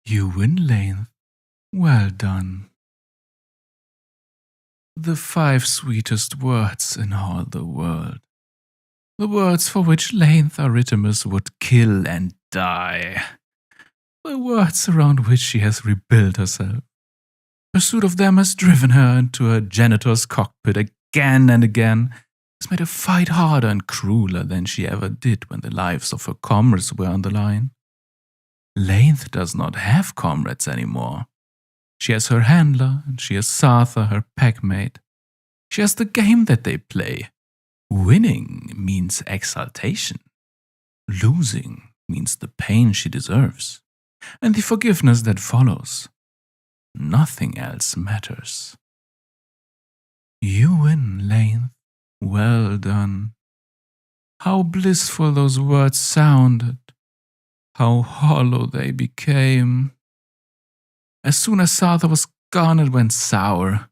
You win, length. Well done. The 5 sweetest words in all the world. The words for which length Artemis would kill and die. The words around which she has rebuilt herself. Pursuit of them has driven her into her janitor's cockpit again and again, has made her fight harder and crueler than she ever did when the lives of her comrades were on the line. Length does not have comrades anymore. She has her handler, and she has Sartha, her packmate. She has the game that they play. Winning means exaltation. Losing means the pain she deserves, and the forgiveness that follows. Nothing else matters. You win, length. Well done. How blissful those words sounded. How hollow they became. As soon as Sartha was gone, it went sour.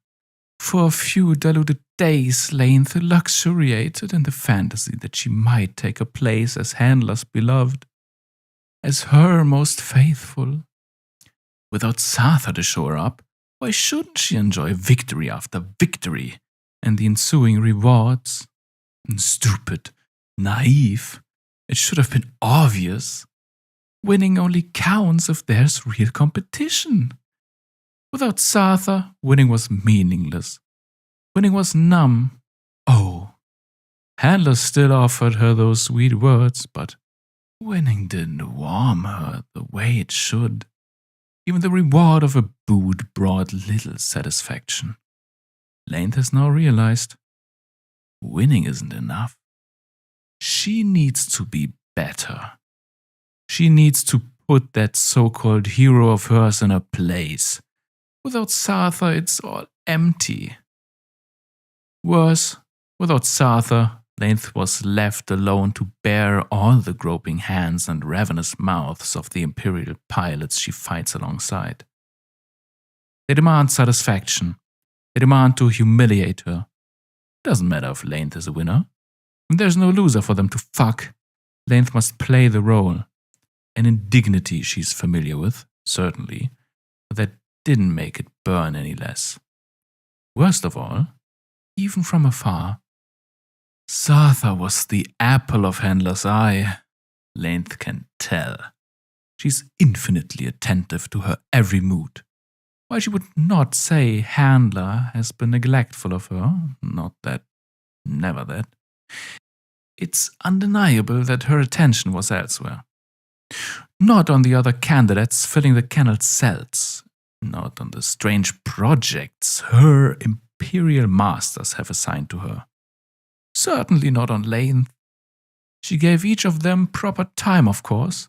For a few diluted days, length luxuriated in the fantasy that she might take a place as Handler's beloved, as her most faithful. Without Sartha to show her up, why shouldn't she enjoy victory after victory and the ensuing rewards? Stupid, naive. It should have been obvious. Winning only counts if there's real competition. Without Sartha, winning was meaningless. Winning was numb. Oh, Handler still offered her those sweet words, but winning didn't warm her the way it should. Even the reward of a boot brought little satisfaction. Length has now realized winning isn't enough. She needs to be better. She needs to put that so-called hero of hers in her place. Without Sartha, it's all empty. Worse, without Sartha, Length was left alone to bear all the groping hands and ravenous mouths of the Imperial pilots she fights alongside. They demand satisfaction. They demand to humiliate her. It doesn't matter if Length is a winner. When there's no loser for them to fuck, Length must play the role. An indignity she's familiar with, certainly, but that didn't make it burn any less. Worst of all, even from afar, Sartha was the apple of Handler's eye. Length can tell. She's infinitely attentive to her every mood. While she would not say Handler has been neglectful of her, not that, never that, it's undeniable that her attention was elsewhere. Not on the other candidates filling the kennel's cells, not on the strange projects her imperial masters have assigned to her. Certainly not on Length. She gave each of them proper time, of course,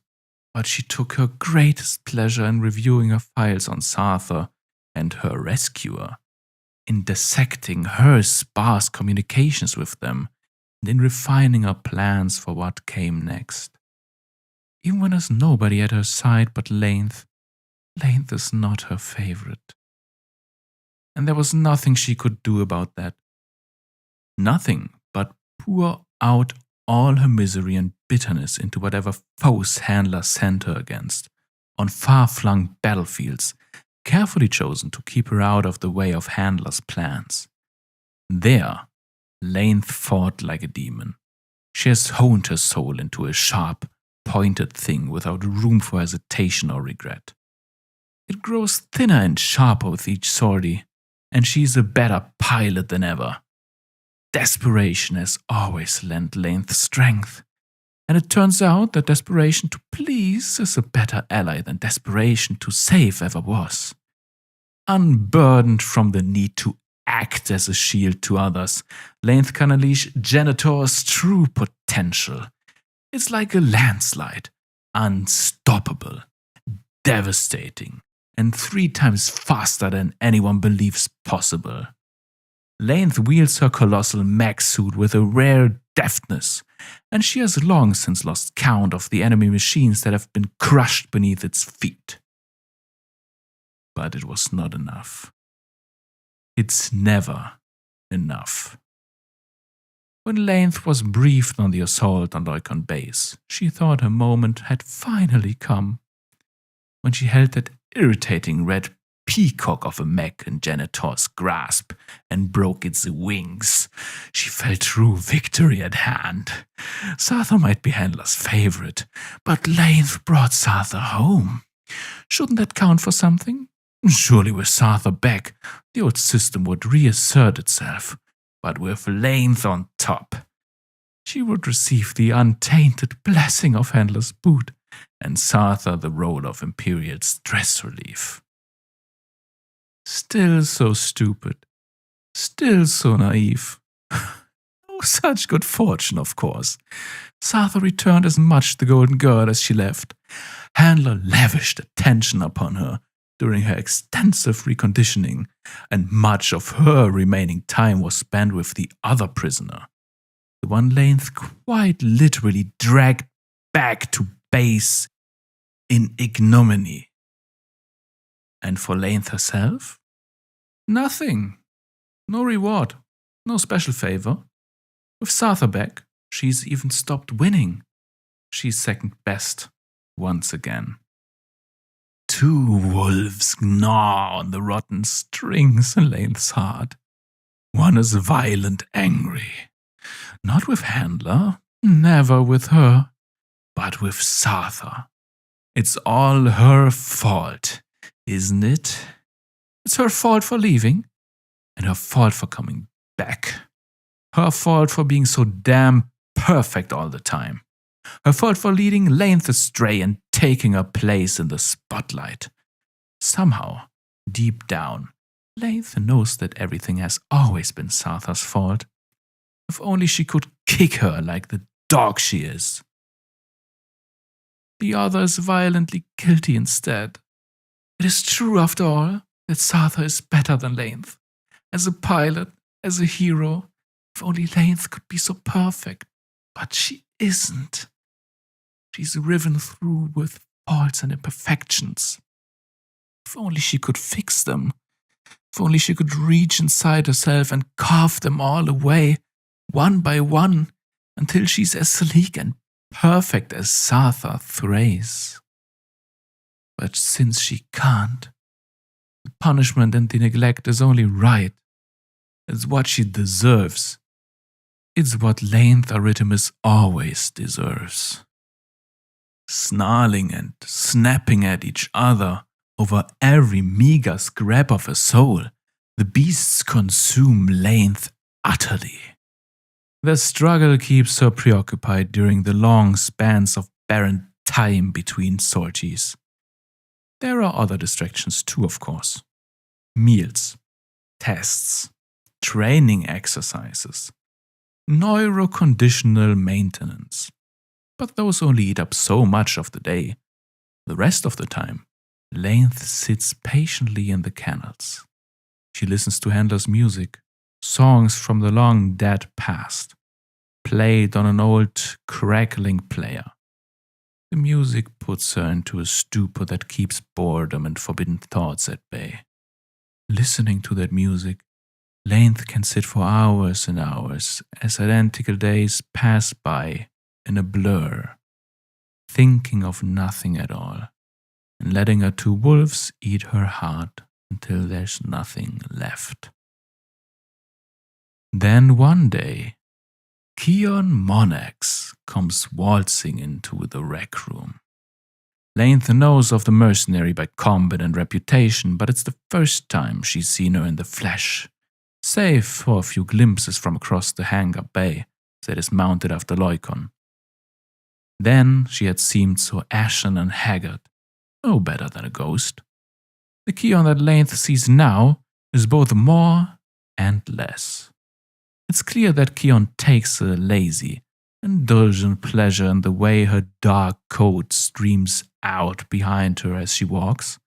but she took her greatest pleasure in reviewing her files on Sartha and her rescuer, in dissecting her sparse communications with them, and in refining her plans for what came next. Even when there's nobody at her side but Length, Length is not her favorite. And there was nothing she could do about that. Nothing but pour out all her misery and bitterness into whatever foes Handler sent her against, on far-flung battlefields, carefully chosen to keep her out of the way of Handler's plans. There, Length fought like a demon. She has honed her soul into a sharp, pointed thing without room for hesitation or regret. It grows thinner and sharper with each sortie, and she's a better pilot than ever. Desperation has always lent Length strength, and it turns out that desperation to please is a better ally than desperation to save ever was. Unburdened from the need to act as a shield to others, Length can unleash Janitor's true potential. It's like a landslide, unstoppable, devastating, and 3 times faster than anyone believes possible. Length wields her colossal mech suit with a rare deftness, and she has long since lost count of the enemy machines that have been crushed beneath its feet. But it was not enough. It's never enough. When Length was briefed on the assault on Loicon base, she thought her moment had finally come. when she held that irritating red peacock of a mech in Janitor's grasp and broke its wings. She felt true victory at hand. Sartha might be Handler's favorite, but Lainth brought Sartha home. Shouldn't that count for something? Surely with Sartha back, the old system would reassert itself, but with Lainth on top. She would receive the untainted blessing of Handler's boot, and Sartha the role of Imperial stress relief. Still so stupid. Still so naive. Oh, such good fortune, of course. Sartha returned as much the golden girl as she left. Handler lavished attention upon her during her extensive reconditioning, and much of her remaining time was spent with the other prisoner, the one Lainth quite literally dragged back to base in ignominy. And for Lainth herself? Nothing. No reward. No special favor. With Sartha back, she's even stopped winning. She's second best once again. 2 wolves gnaw on the rotten strings in Lainth's heart. One is violent angry. Not with Handler, never with her, but with Sartha. It's all her fault, isn't it? It's her fault for leaving, and her fault for coming back. Her fault for being so damn perfect all the time. Her fault for leading Lainth astray and taking her place in the spotlight. Somehow, deep down, Lainth knows that everything has always been Sartha's fault. If only she could kick her like the dog she is. The other is violently guilty instead. It is true, after all, that Sartha is better than Lainth. As a pilot, as a hero, if only Lainth could be so perfect. But she isn't. She's riven through with faults and imperfections. If only she could fix them. If only she could reach inside herself and carve them all away, one by one, until she's as sleek and perfect as Sartha Thrace. But since she can't, the punishment and the neglect is only right. It's what she deserves. It's what Lainth Aritemis always deserves. Snarling and snapping at each other over every meager scrap of a soul, the beasts consume Lainth utterly. The struggle keeps her preoccupied during the long spans of barren time between sorties. There are other distractions too, of course. Meals, tests, training exercises, neuroconditional maintenance. But those only eat up so much of the day. The rest of the time, Lainth sits patiently in the kennels. She listens to Handler's music, songs from the long dead past, played on an old crackling player. The music puts her into a stupor that keeps boredom and forbidden thoughts at bay. Listening to that music, Lainth can sit for hours and hours as identical days pass by in a blur, thinking of nothing at all, and letting her 2 wolves eat her heart until there's nothing left. Then one day, Keon Monax comes waltzing into the rec room. Lainth knows of the mercenary by combat and reputation, but it's the first time she's seen her in the flesh, save for a few glimpses from across the hangar bay that is mounted after Loikon. Then she had seemed so ashen and haggard, no better than a ghost. The Keon that Lainth sees now is both more and less. It's clear that Keon takes a lazy, indulgent pleasure in the way her dark coat streams out behind her as she walks,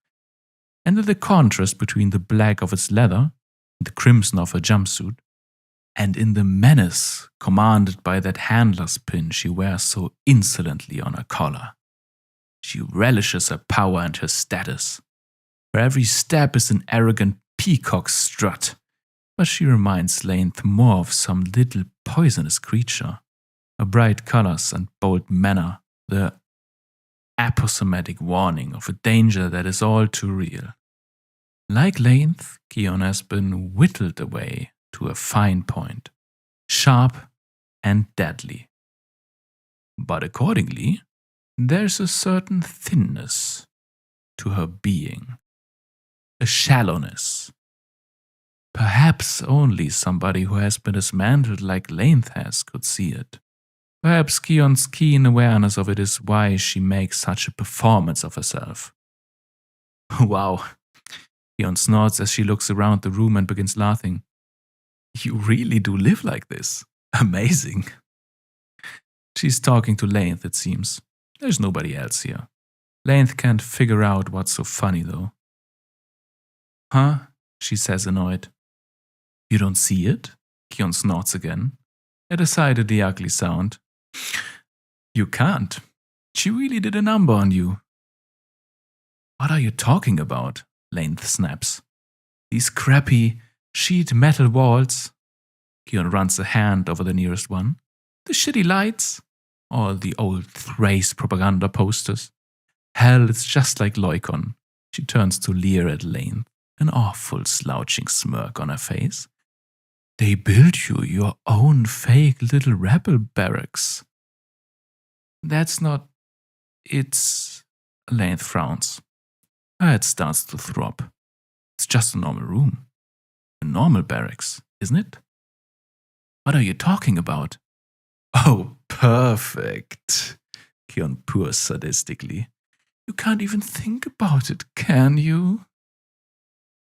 and in the contrast between the black of its leather and the crimson of her jumpsuit, and in the menace commanded by that handler's pin she wears so insolently on her collar. She relishes her power and her status. Her every step is an arrogant peacock strut, but she reminds Lainth more of some little poisonous creature. Her bright colors and bold manner, the aposematic warning of a danger that is all too real. Like Length, Keon has been whittled away to a fine point, sharp and deadly. But accordingly, there's a certain thinness to her being, a shallowness. Perhaps only somebody who has been dismantled like Length has could see it. Perhaps Keon's keen awareness of it is why she makes such a performance of herself. Wow. Keon snorts as she looks around the room and begins laughing. You really do live like this. Amazing. She's talking to Length, it seems. There's nobody else here. Length can't figure out what's so funny, though. Huh? She says, annoyed. You don't see it? Keon snorts again, a decidedly ugly sound. You can't. She really did a number on you. What are you talking about? Length snaps. These crappy sheet metal walls. Keon runs a hand over the nearest one. The shitty lights. All the old Thrace propaganda posters. Hell, it's just like Loicon. She turns to leer at Length, an awful slouching smirk on her face. They built you your own fake little rebel barracks. That's not... It's... Length frowns. Her head starts to throb. It's just a normal room. A normal barracks, isn't it? What are you talking about? Oh, perfect. Keon purrs sadistically. You can't even think about it, can you?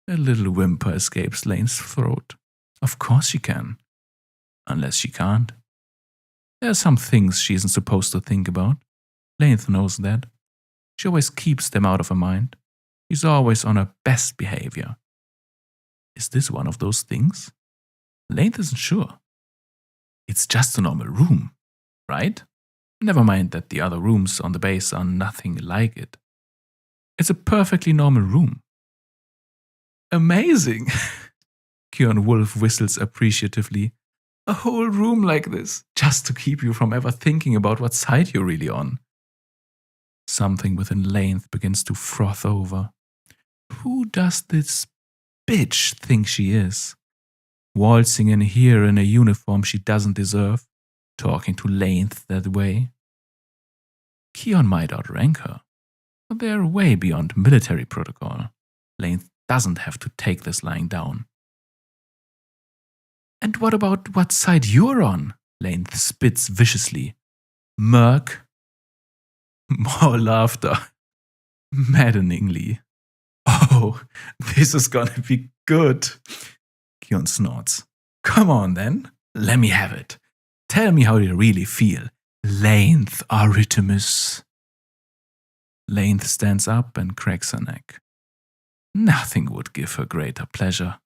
A little whimper escapes Lane's throat. Of course she can. Unless she can't. There are some things she isn't supposed to think about. Lane knows that. She always keeps them out of her mind. She's always on her best behavior. Is this one of those things? Lane isn't sure. It's just a normal room, right? Never mind that the other rooms on the base are nothing like it. It's a perfectly normal room. Amazing! Keon Wolf whistles appreciatively. A whole room like this, just to keep you from ever thinking about what side you're really on. Something within Length begins to froth over. Who does this bitch think she is? Waltzing in here in a uniform she doesn't deserve, talking to Length that way. Keon might outrank her, but they're way beyond military protocol. Length doesn't have to take this lying down. And what about what side you're on? Length spits viciously. Merc. More laughter. Maddeningly. Oh, this is gonna be good. Keon snorts. Come on then, let me have it. Tell me how you really feel. Length Artemis. Length stands up and cracks her neck. Nothing would give her greater pleasure.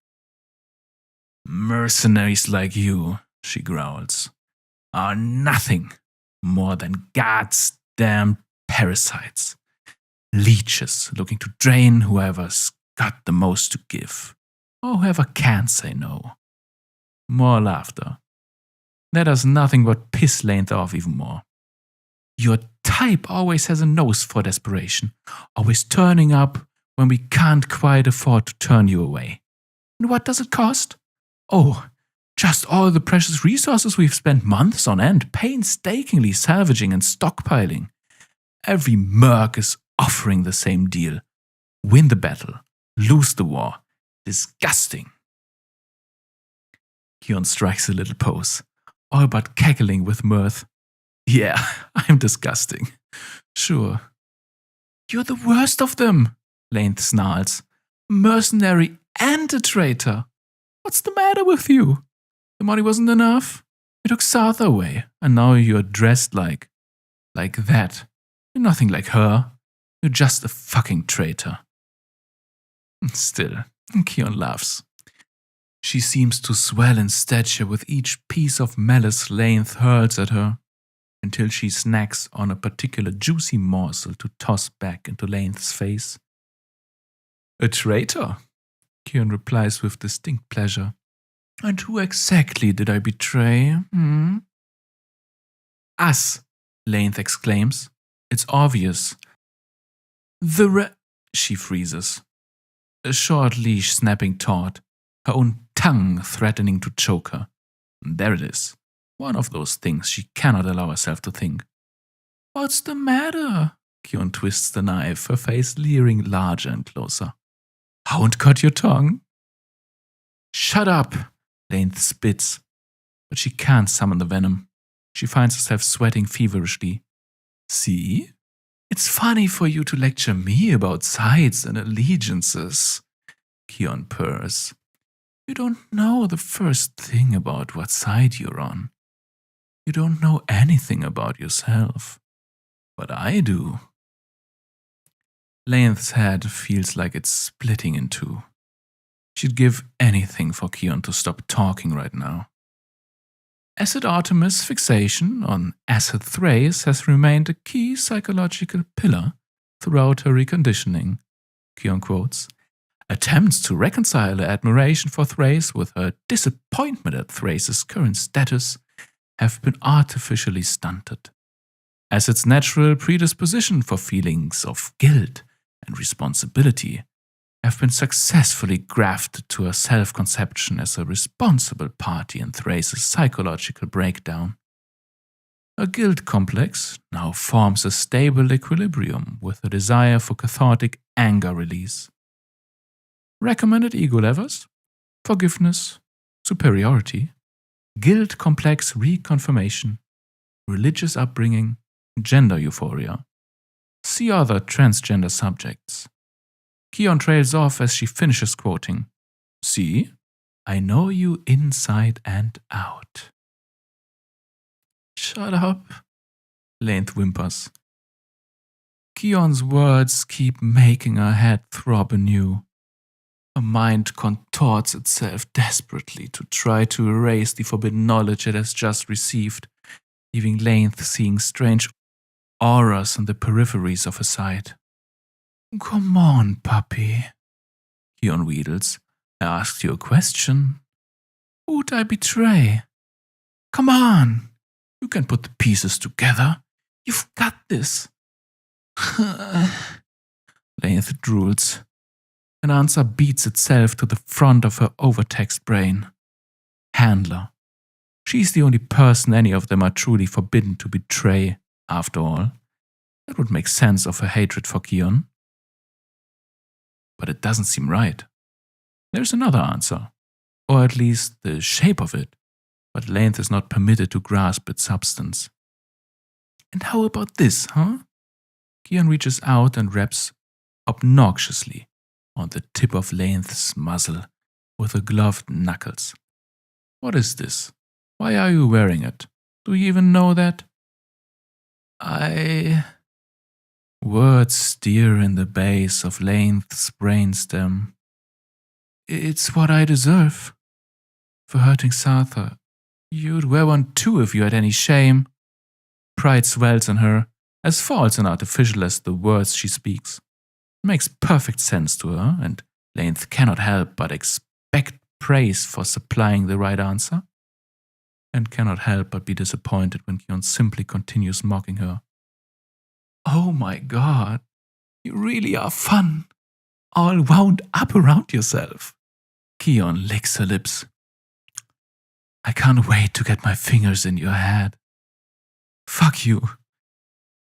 Mercenaries like you, she growls, are nothing more than God's damn parasites. Leeches looking to drain whoever's got the most to give, or whoever can't say no. More laughter. That does nothing but piss Length off even more. Your type always has a nose for desperation, always turning up when we can't quite afford to turn you away. And what does it cost? Oh, just all the precious resources we've spent months on end painstakingly salvaging and stockpiling. Every merc is offering the same deal. Win the battle, lose the war. Disgusting. Keon strikes a little pose, all but cackling with mirth. Yeah, I'm disgusting. Sure. You're the worst of them, Length snarls. Mercenary and a traitor. What's the matter with you? The money wasn't enough? You took Sartha away, and now you're dressed like that. You're nothing like her. You're just a fucking traitor. Still, Keon laughs. She seems to swell in stature with each piece of malice Length hurls at her, until she snacks on a particular juicy morsel to toss back into Length's face. A traitor? Keon replies with distinct pleasure. And who exactly did I betray? Us, Length exclaims. It's obvious. She freezes. A short leash snapping taut, her own tongue threatening to choke her. There it is. One of those things she cannot allow herself to think. What's the matter? Kion twists the knife, her face leering larger and closer. Hound cut your tongue? Shut up, Lainth spits. But she can't summon the venom. She finds herself sweating feverishly. See? It's funny for you to lecture me about sides and allegiances, Kion purrs. You don't know the first thing about what side you're on. You don't know anything about yourself. But I do. Lainth's head feels like it's splitting in two. She'd give anything for Kion to stop talking right now. Acid Artemis' fixation on acid Thrace has remained a key psychological pillar throughout her reconditioning, Kion quotes. Attempts to reconcile her admiration for Thrace with her disappointment at Thrace's current status have been artificially stunted. Acid's natural predisposition for feelings of guilt and responsibility have been successfully grafted to her self-conception as a responsible party in Thrace's psychological breakdown. Her guilt complex now forms a stable equilibrium with a desire for cathartic anger release. Recommended ego levels: forgiveness, superiority, guilt complex reconfirmation, religious upbringing, gender euphoria. See other transgender subjects. Kion trails off as she finishes quoting. See, I know you inside and out. Shut up, Lainth whimpers. Kion's words keep making her head throb anew. Her mind contorts itself desperately to try to erase the forbidden knowledge it has just received, leaving Lainth seeing strange auras in the peripheries of her sight. Come on, puppy, Kion wheedles. I asked you a question. Who'd I betray? Come on, you can put the pieces together. You've got this. Lainth drools. An answer beats itself to the front of her overtaxed brain. Handler. She's the only person any of them are truly forbidden to betray, after all. That would make sense of her hatred for Kion. But it doesn't seem right. There's another answer, or at least the shape of it, but Lainth is not permitted to grasp its substance. And how about this, huh? Kion reaches out and raps obnoxiously on the tip of Lainth's muzzle with her gloved knuckles. What is this? Why are you wearing it? Do you even know that? Words steer in the base of Lainth's brainstem. It's what I deserve. For hurting Sartha. You'd wear one too if you had any shame. Pride swells in her, as false and artificial as the words she speaks. It makes perfect sense to her, and Lainth cannot help but expect praise for supplying the right answer, and cannot help but be disappointed when Kion simply continues mocking her. Oh my God, you really are fun, all wound up around yourself. Kion licks her lips. I can't wait to get my fingers in your head. Fuck you.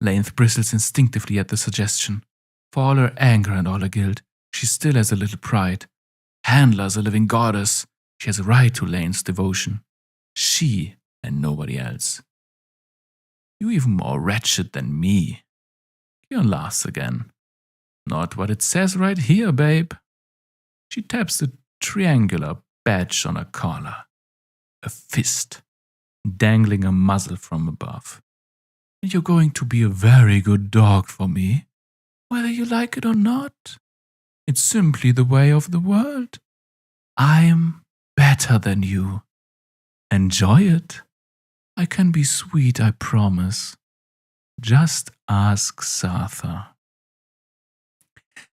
Lainth bristles instinctively at the suggestion. For all her anger and all her guilt, she still has a little pride. Handler's a living goddess. She has a right to Lainth's devotion. She and nobody else. You even more wretched than me. Kion laughs again. Not what it says right here, babe. She taps the triangular badge on her collar. A fist, dangling a muzzle from above. And you're going to be a very good dog for me, whether you like it or not. It's simply the way of the world. I'm better than you. Enjoy it. I can be sweet, I promise. Just ask Sartha.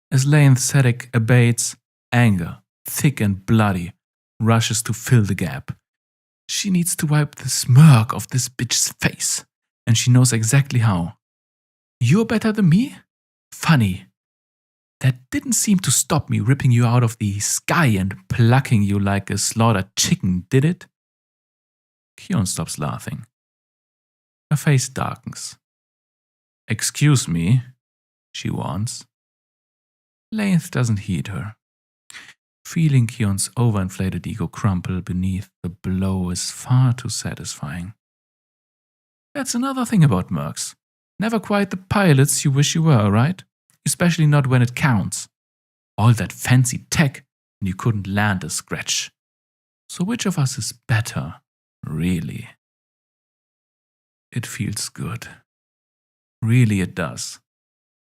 As Lainth's headache abates, anger, thick and bloody, rushes to fill the gap. She needs to wipe the smirk off this bitch's face, and she knows exactly how. You're better than me? Funny. That didn't seem to stop me ripping you out of the sky and plucking you like a slaughtered chicken, did it? Kion stops laughing. Her face darkens. Excuse me, she warns. Lainth doesn't heed her. Feeling Kion's overinflated ego crumple beneath the blow is far too satisfying. That's another thing about mercs. Never quite the pilots you wish you were, right? Especially not when it counts. All that fancy tech, and you couldn't land a scratch. So which of us is better, really? It feels good. Really it does.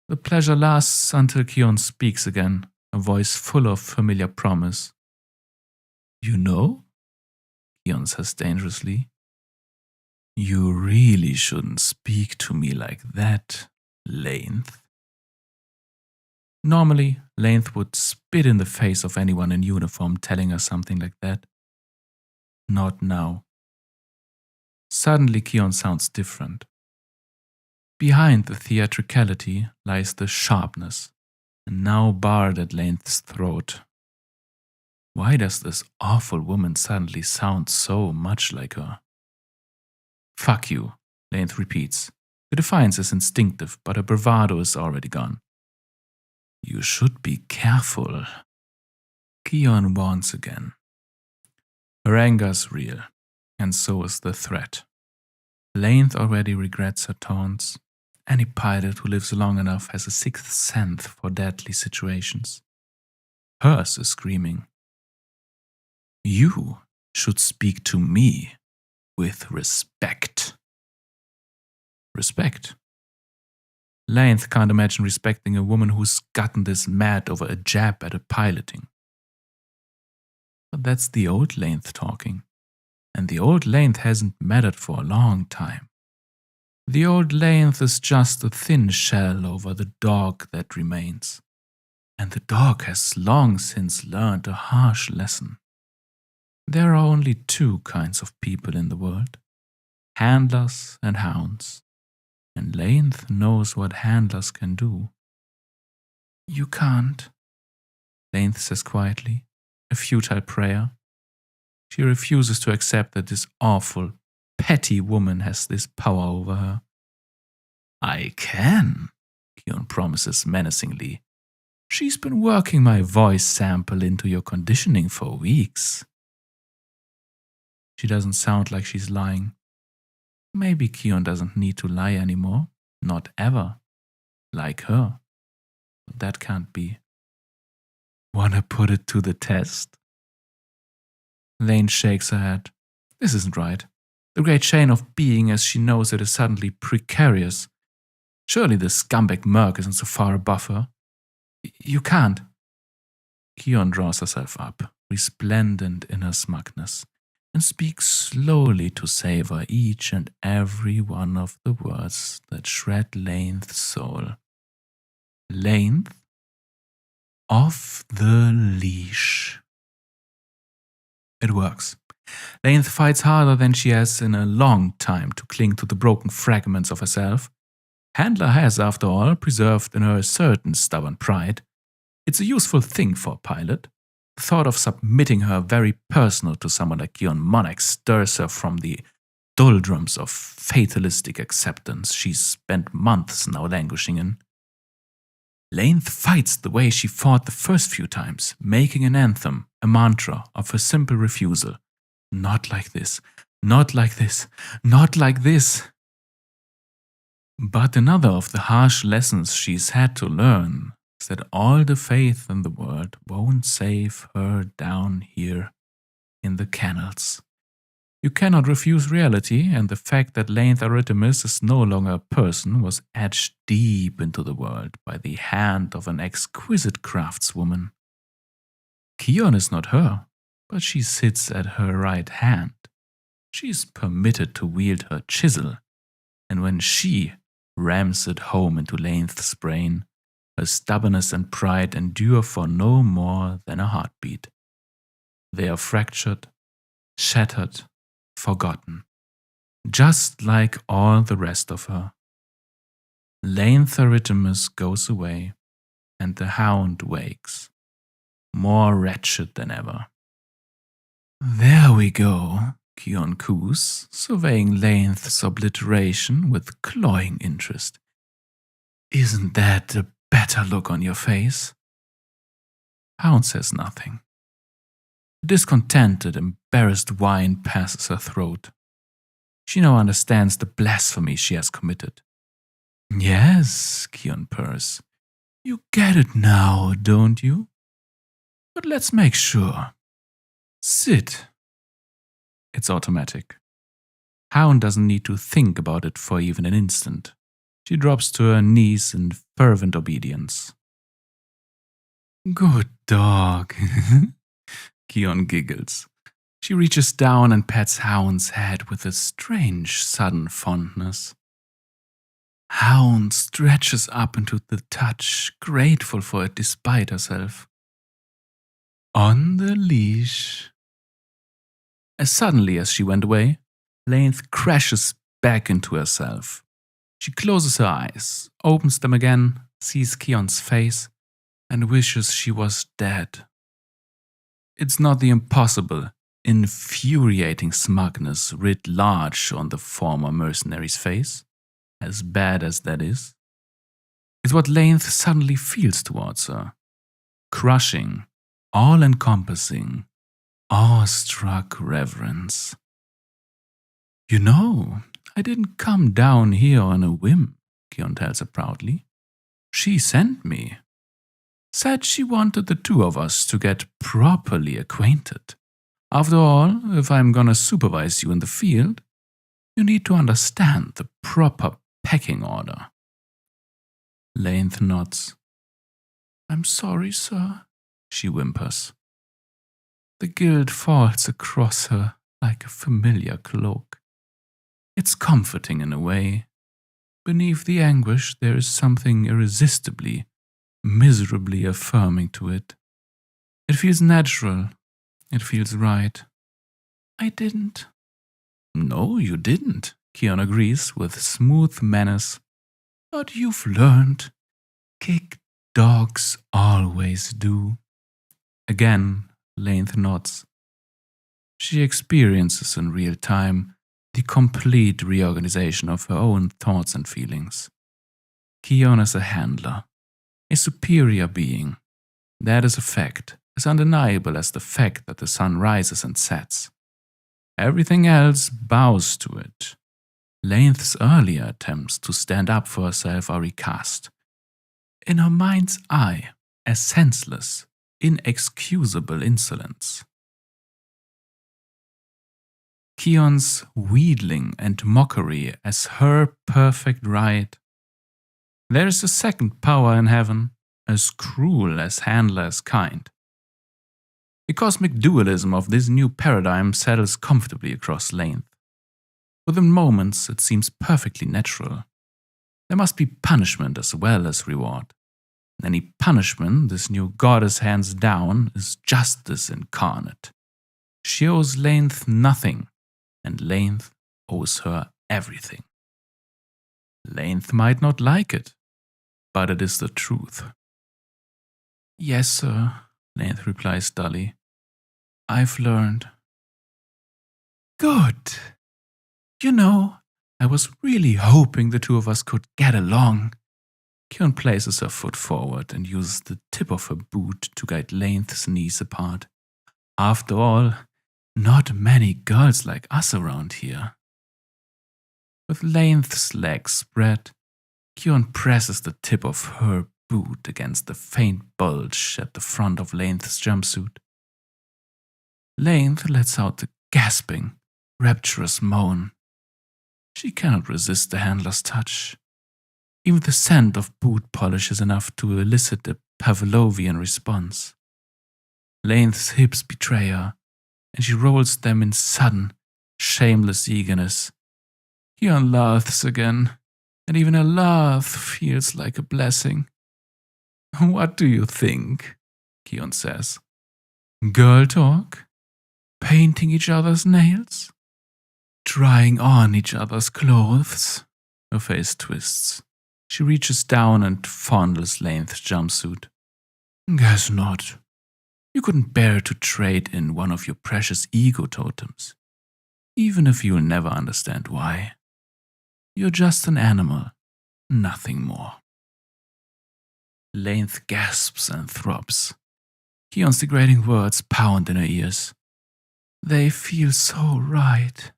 The pleasure lasts until Kion speaks again, a voice full of familiar promise. You know? Kion says dangerously. You really shouldn't speak to me like that, Lainth. Normally, Lainth would spit in the face of anyone in uniform telling her something like that. Not now. Suddenly, Kion sounds different. Behind the theatricality lies the sharpness, and now barred at Lainth's throat. Why does this awful woman suddenly sound so much like her? Fuck you, Lainth repeats. The defiance is instinctive, but her bravado is already gone. You should be careful. Kion warns again. Her anger's real, and so is the threat. Lainth already regrets her taunts. Any pilot who lives long enough has a sixth sense for deadly situations. Hers is screaming. You should speak to me with respect. Respect? Lainth can't imagine respecting a woman who's gotten this mad over a jab at a piloting. But that's the old Lainth talking. And the old Lainth hasn't mattered for a long time. The old Lainth is just a thin shell over the dog that remains. And the dog has long since learned a harsh lesson. There are only two kinds of people in the world. Handlers and hounds. And Lainth knows what handlers can do. You can't, Lainth says quietly, a futile prayer. She refuses to accept that this awful, petty woman has this power over her. I can, Kion promises menacingly. She's been working my voice sample into your conditioning for weeks. She doesn't sound like she's lying. Maybe Kion doesn't need to lie anymore. Not ever. Like her. But that can't be. Wanna put it to the test? Lainth shakes her head. This isn't right. The great chain of being as she knows it is suddenly precarious. Surely the scumbag merc isn't so far above her. You can't. Kion draws herself up, resplendent in her smugness, and speaks slowly to savor each and every one of the words that shred Lainth's soul. Lainth? Off the leash. It works. Lainth fights harder than she has in a long time to cling to the broken fragments of herself. Handler has, after all, preserved in her a certain stubborn pride. It's a useful thing for a pilot. The thought of submitting her very personal to someone like Kion Monarch stirs her from the doldrums of fatalistic acceptance she's spent months now languishing in. Lainth fights the way she fought the first few times, making an anthem, a mantra of her simple refusal. Not like this, not like this, not like this. But another of the harsh lessons she's had to learn is that all the faith in the world won't save her down here in the kennels. You cannot refuse reality, and the fact that Lainth Aritemis is no longer a person was etched deep into the world by the hand of an exquisite craftswoman. Kion is not her, but she sits at her right hand. She is permitted to wield her chisel, and when she rams it home into Lainth's brain, her stubbornness and pride endure for no more than a heartbeat. They are fractured, shattered, forgotten, just like all the rest of her. Lainth Aritemis goes away, and the Hound wakes, more wretched than ever. There we go, Keon coos, surveying Length's obliteration with cloying interest. Isn't that a better look on your face? Hound says nothing. A discontented, embarrassed whine passes her throat. She now understands the blasphemy she has committed. Yes, Keon purrs. You get it now, don't you? But let's make sure. Sit. It's automatic. Hound doesn't need to think about it for even an instant. She drops to her knees in fervent obedience. Good dog. Keon giggles. She reaches down and pats Hound's head with a strange, sudden fondness. Hound stretches up into the touch, grateful for it despite herself. On the leash. As suddenly as she went away, Length crashes back into herself. She closes her eyes, opens them again, sees Keon's face, and wishes she was dead. It's not the impossible, infuriating smugness writ large on the former mercenary's face, as bad as that is. It's what Length suddenly feels towards her. Crushing, all-encompassing, awestruck reverence. You know, I didn't come down here on a whim, Keon tells her proudly. She sent me. Said she wanted the two of us to get properly acquainted. After all, if I'm gonna supervise you in the field, you need to understand the proper pecking order. Length nods. I'm sorry, sir, she whimpers. The guilt falls across her like a familiar cloak. It's comforting in a way. Beneath the anguish, there is something irresistibly, miserably affirming to it. It feels natural. It feels right. I didn't. No, you didn't, Keon agrees with smooth manners. But you've learned. Kick dogs always do. Again, Length nods. She experiences in real time the complete reorganization of her own thoughts and feelings. Keon is a handler, a superior being. That is a fact, as undeniable as the fact that the sun rises and sets. Everything else bows to it. Length's earlier attempts to stand up for herself are recast. In her mind's eye, as senseless, inexcusable insolence. Keon's wheedling and mockery as her perfect right. There is a second power in heaven, as cruel as handler as kind. The cosmic dualism of this new paradigm settles comfortably across Length. Within moments, it seems perfectly natural. There must be punishment as well as reward. Any punishment this new goddess hands down is justice incarnate. She owes Length nothing, and Length owes her everything. Length might not like it, but it is the truth. Yes, sir, Length replies dully. I've learned. Good. You know, I was really hoping the two of us could get along. Keon places her foot forward and uses the tip of her boot to guide Length's knees apart. After all, not many girls like us around here. With Length's legs spread, Keon presses the tip of her boot against the faint bulge at the front of Length's jumpsuit. Length lets out a gasping, rapturous moan. She cannot resist the handler's touch. Even the scent of boot polish is enough to elicit a Pavlovian response. Length's hips betray her, and she rolls them in sudden, shameless eagerness. Keon laughs again, and even a laugh feels like a blessing. What do you think? Keon says. Girl talk? Painting each other's nails? Trying on each other's clothes? Her face twists. She reaches down and fondles Lane's jumpsuit. Guess not. You couldn't bear to trade in one of your precious ego totems, even if you'll never understand why. You're just an animal, nothing more. Lane gasps and throbs. Keon's degrading words pound in her ears. They feel so right.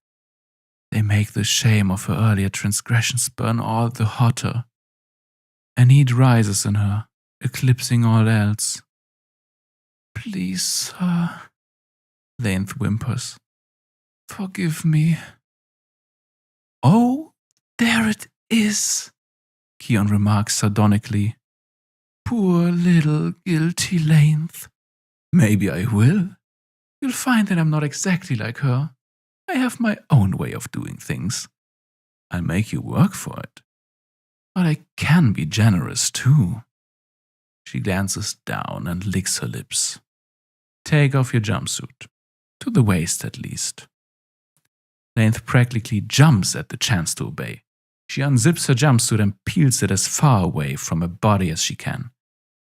They make the shame of her earlier transgressions burn all the hotter. A need rises in her, eclipsing all else. Please, sir, Lane whimpers. Forgive me. Oh, there it is, Keon remarks sardonically. Poor little guilty Lane. Maybe I will. You'll find that I'm not exactly like her. I have my own way of doing things. I'll make you work for it. But I can be generous too. She glances down and licks her lips. Take off your jumpsuit. To the waist at least. Lane practically jumps at the chance to obey. She unzips her jumpsuit and peels it as far away from her body as she can.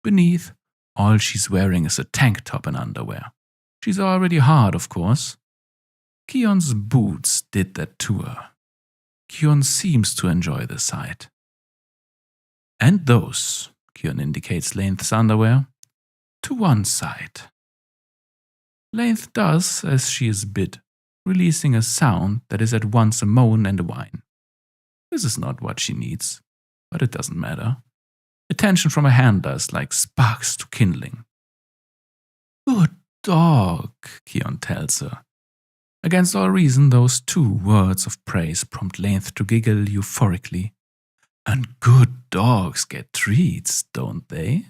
Beneath, all she's wearing is a tank top and underwear. She's already hard, of course. Keon's boots did that to her. Keon seems to enjoy the sight. And those, Keon indicates Lane's underwear, to one side. Lane does as she is bid, releasing a sound that is at once a moan and a whine. This is not what she needs, but it doesn't matter. Attention from a handler is like sparks to kindling. Good dog, Keon tells her. Against all reason, those two words of praise prompt Lane to giggle euphorically. And good dogs get treats, don't they?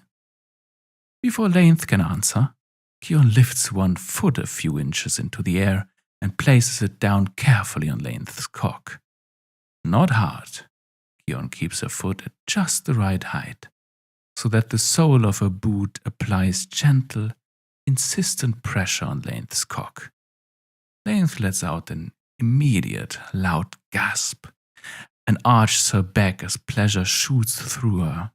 Before Lane can answer, Keon lifts one foot a few inches into the air and places it down carefully on Lane's cock. Not hard. Keon keeps her foot at just the right height, so that the sole of her boot applies gentle, insistent pressure on Lane's cock. Lane lets out an immediate, loud gasp and arches her back as pleasure shoots through her.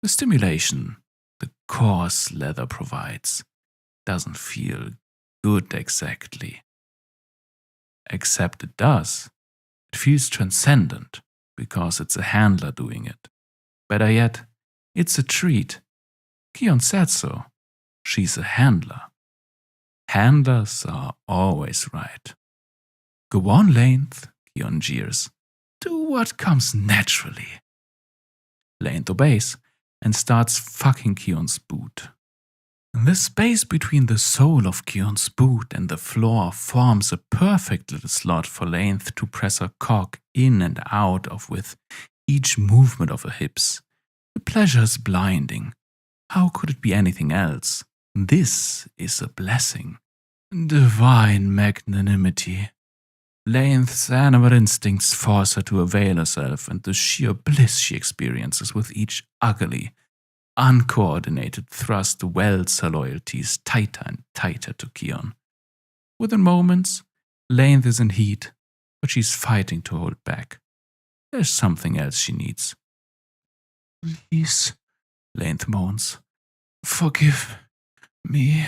The stimulation the coarse leather provides doesn't feel good exactly. Except it does. It feels transcendent because it's a handler doing it. Better yet, it's a treat. Keon said so. She's a handler. Handlers are always right. Go on, Lane, Keon jeers. Do what comes naturally. Lane obeys and starts fucking Keon's boot. The space between the sole of Keon's boot and the floor forms a perfect little slot for Lane to press her cock in and out of with each movement of her hips. The pleasure is blinding. How could it be anything else? This is a blessing. Divine magnanimity. Lane's animal instincts force her to avail herself, and the sheer bliss she experiences with each ugly, uncoordinated thrust welds her loyalties tighter and tighter to Keon. Within moments, Lane is in heat, but she's fighting to hold back. There's something else she needs. Please, Lane moans. Forgive me.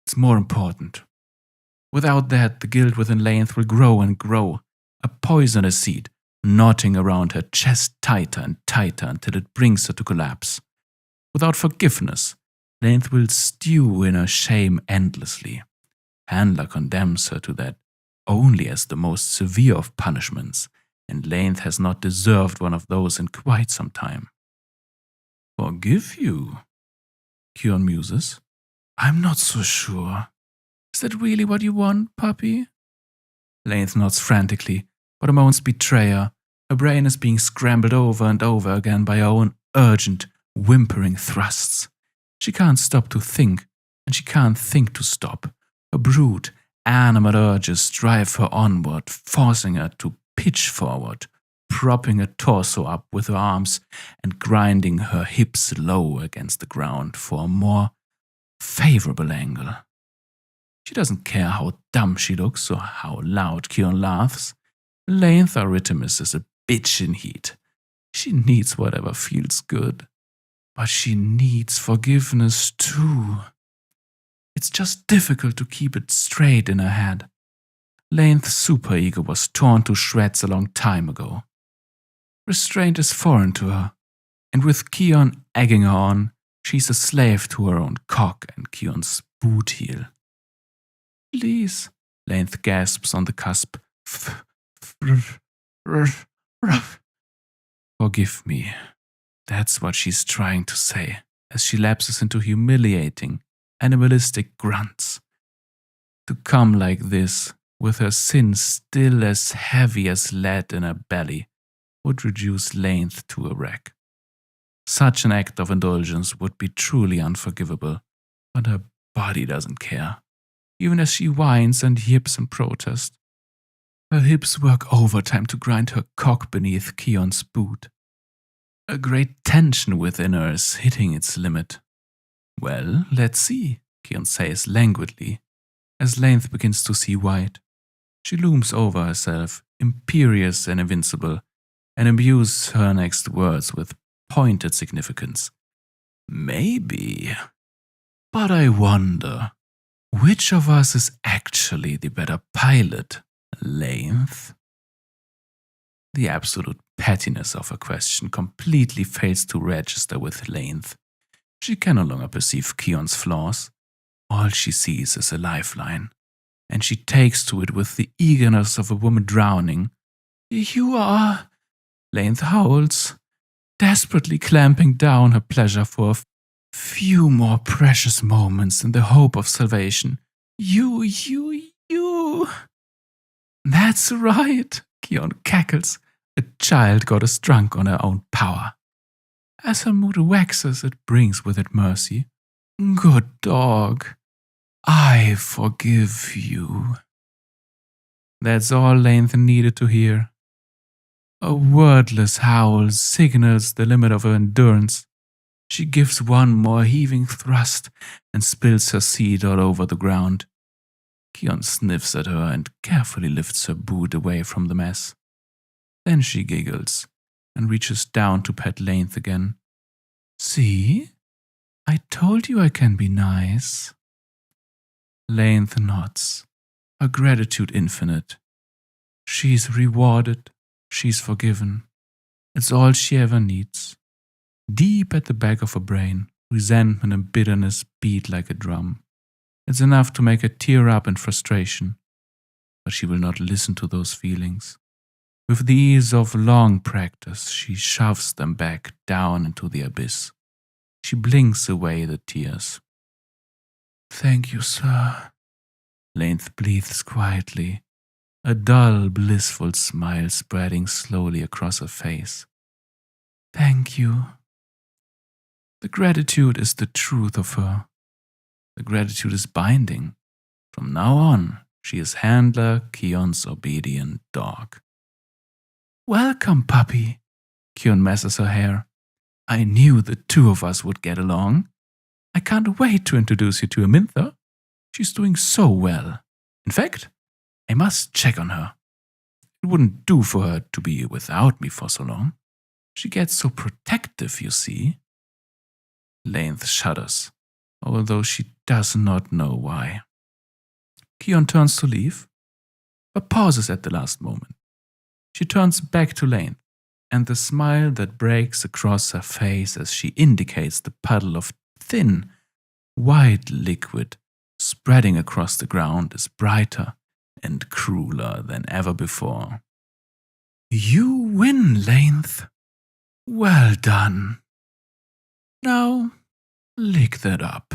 It's more important. Without that, the guilt within Lane will grow and grow, a poisonous seed, knotting around her chest tighter and tighter until it brings her to collapse. Without forgiveness, Lane will stew in her shame endlessly. Handler condemns her to that only as the most severe of punishments, and Lane has not deserved one of those in quite some time. Forgive you? Keon muses. I'm not so sure. Is that really what you want, puppy? Lane nods frantically, but a moment's betrayer. Her brain is being scrambled over and over again by her own urgent, whimpering thrusts. She can't stop to think, and she can't think to stop. Her brute, animal urges drive her onward, forcing her to pitch forward, propping her torso up with her arms and grinding her hips low against the ground for a more favorable angle. She doesn't care how dumb she looks or how loud Keon laughs. Lane's Artemis is a bitch in heat. She needs whatever feels good, but she needs forgiveness too. It's just difficult to keep it straight in her head. Lane's superego was torn to shreds a long time ago. Restraint is foreign to her, and with Keon egging her on, she's a slave to her own cock and Keon's boot heel. Please, Lane gasps on the cusp. Forgive me. That's what she's trying to say, as she lapses into humiliating, animalistic grunts. To come like this, with her sin still as heavy as lead in her belly, would reduce Lane to a wreck. Such an act of indulgence would be truly unforgivable, but her body doesn't care, even as she whines and yips in protest. Her hips work overtime to grind her cock beneath Keon's boot. A great tension within her is hitting its limit. Well, let's see, Keon says languidly, as Lane begins to see white. She looms over herself, imperious and invincible, and imbues her next words with pointed significance. Maybe. But I wonder, which of us is actually the better pilot, Lane? The absolute pettiness of her question completely fails to register with Lane. She can no longer perceive Keon's flaws. All she sees is a lifeline, and she takes to it with the eagerness of a woman drowning. You are, Lane howls, desperately clamping down her pleasure for a few more precious moments in the hope of salvation. You. That's right, Keon cackles. A child goddess drunk on her own power. As her mood waxes, it brings with it mercy. Good dog. I forgive you. That's all Lane needed to hear. A wordless howl signals the limit of her endurance. She gives one more heaving thrust and spills her seed all over the ground. Keon sniffs at her and carefully lifts her boot away from the mess. Then she giggles and reaches down to pet Lane again. See? I told you I can be nice. Lane nods, her gratitude infinite. She's rewarded, she's forgiven. It's all she ever needs. Deep at the back of her brain, resentment and bitterness beat like a drum. It's enough to make her tear up in frustration, but she will not listen to those feelings. With the ease of long practice, she shoves them back down into the abyss. She blinks away the tears. Thank you, sir. Lane breathes quietly, a dull, blissful smile spreading slowly across her face. Thank you. The gratitude is the truth of her. The gratitude is binding. From now on, she is Handler, Keon's obedient dog. Welcome, puppy. Keon messes her hair. I knew the two of us would get along. I can't wait to introduce you to Amintha. She's doing so well. In fact, I must check on her. It wouldn't do for her to be without me for so long. She gets so protective, you see. Lane shudders, although she does not know why. Keon turns to leave, but pauses at the last moment. She turns back to Lane, and the smile that breaks across her face as she indicates the puddle of thin, white liquid spreading across the ground is brighter and crueler than ever before. You win, Lane. Well done. Now, lick that up.